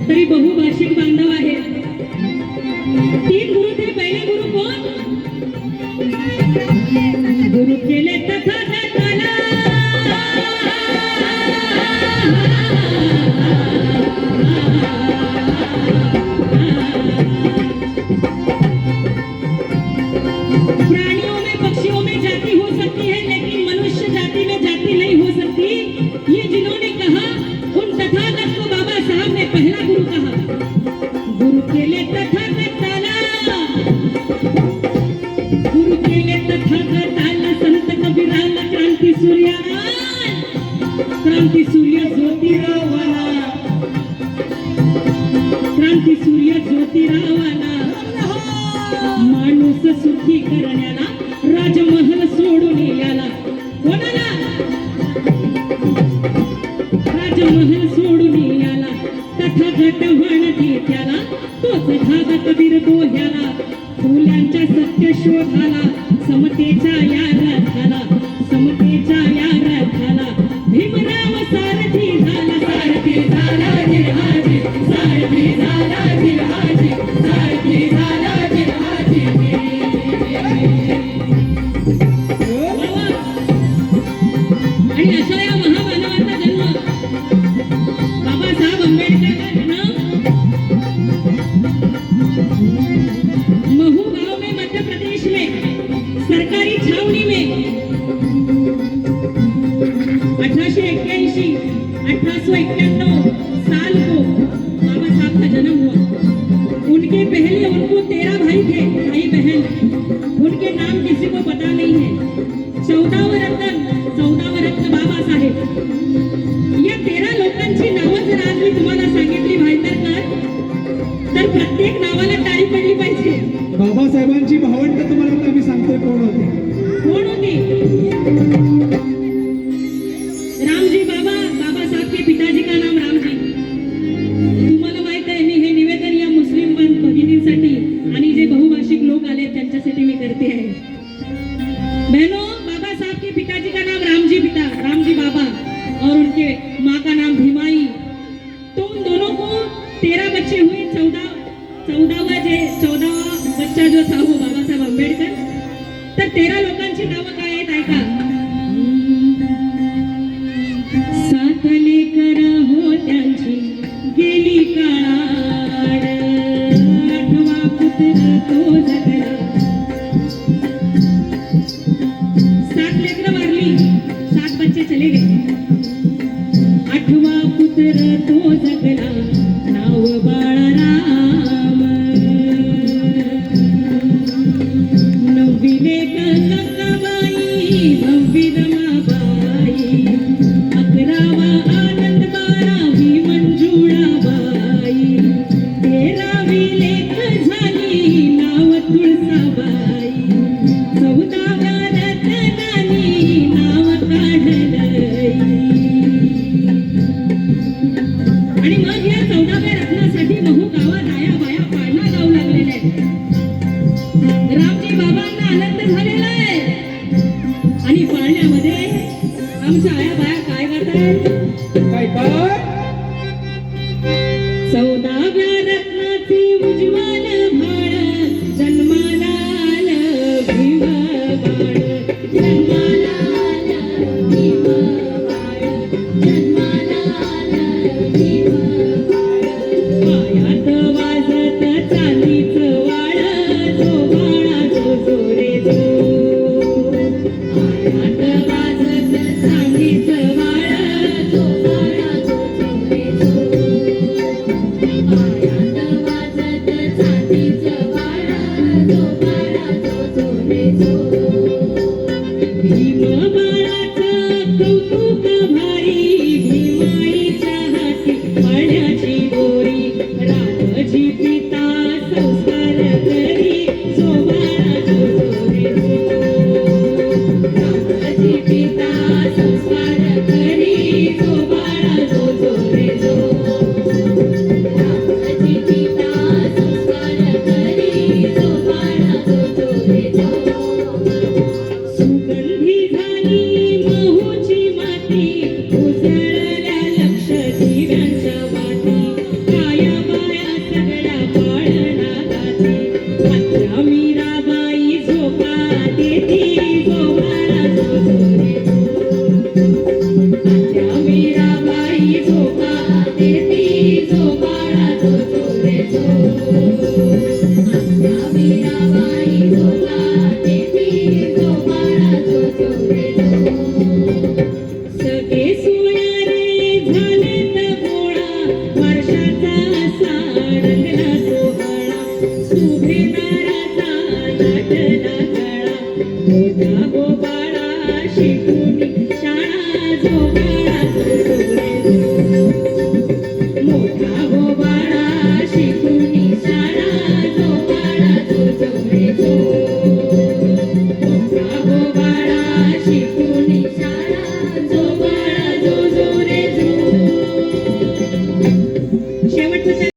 तरी बहुभाषिक बांधव आहेत. 3 गुरु थे. पहिले गुरु कोण? गुरु केले तथागताला. प्राणियों में पक्षियों में जाति हो सकती है, लेकिन मनुष्य जाति में जाति नहीं हो सकती. ये जिन्होंने कहा उन तथागत को बाबा साहब ने पहला गुरु कहा. गुरु केले तथागताला. गुरु केले तथागताला. संत कबीराला. क्रांती सूर्याला. क्रांती सूर्य ज्योतिरावाला. क्रांती सूर्य ज्योतिरावाला. माणूस सुखी करण्याला राजमहल सोडून याला. कोणाला? राजमहल सोडून याला. तथागत म्हणती त्याला. तोच धागा कबीर दोह्याला. फुल्यांच्या सत्य शोधाला. समतेच्या या रथाला. समतेच्या या रथाला. भीमराव सारथी झाला. सारथी झाला जिरहाजी. सारथी झाला जिरहाजी. सारथी झाला जिरहाजी. आणि अशा या महामानवाचा जन्म बाबासाहेब आंबेडकर का जन्म महू गांव में मध्य प्रदेश में सरकारी छावनी में 1881 1891 साल को बाबा साहब का जन्म हुआ. उनके पहले उनको 13 भाई थे, भाई बहन. उनके नाम किसी को पता नहीं है. 14वा रत्न बाबा साहेब. या 13 लोकांची नावं जर आज मी तुम्हाला सांगितली भाईंदरकर, तर प्रत्येक नावाला टाळी पडली पाहिजे. बाबासाहेबांची भावंड तुम्हाला आम्ही सांगतोय कोण होते. कोण होती? रामजी बाबा. बाबा साहब के पिताजी का नाम रामजी. तुम्हाला माहित आहे, मी हे निवेदन या मुस्लिम भगिनींसाठी आणि जे बहुभाषिक लोक आले त्यांच्यासाठी मी करते आहे. बहनों, बाबा साहब के पिताजी का नाम रामजी पिता, रामजी बाबा, और उनके माँ का नाम भीमाई. तो उन दोनों को 13 बच्चे हुए. 14वां बच्चा जो था वो बाबा साहेब आंबेडकर. तर 13 लोकांची नावं काय आहेत ऐका. 7 लेकर हो त्यांची गेली काळाड. 8वा पुत्र तो जगला. 7 लेकरं मारली, 7 बच्चे चले गए. 8वा पुत्र तो जगला. नाव बाळाराम. 9वी लेक कक्काबाई. 10वी रमाबाई. 11वा आनंद. 12वी मंजुळाबाई. 13वी लेक झाली नाव तुळसाबाई. 14व्या रत्नानी नाव काढलंय. आणि मग या 14व्या रत्नासाठी जो बाळा जो रे जो आमच्या मीराबाई जो गाते ती जो बाळा जो रे जो सगळे सोयारे झालेत गोळा वर्षाचा असा रंगला सोहळा सुभेदाराचा नाटला गळा मोठा गोबाळा शिकून शाळा जो बाळा जो रे जो मोठा गोबाळा शिकून शाळा जो बाळा जो रे जो मोठा गोबाळा शिकून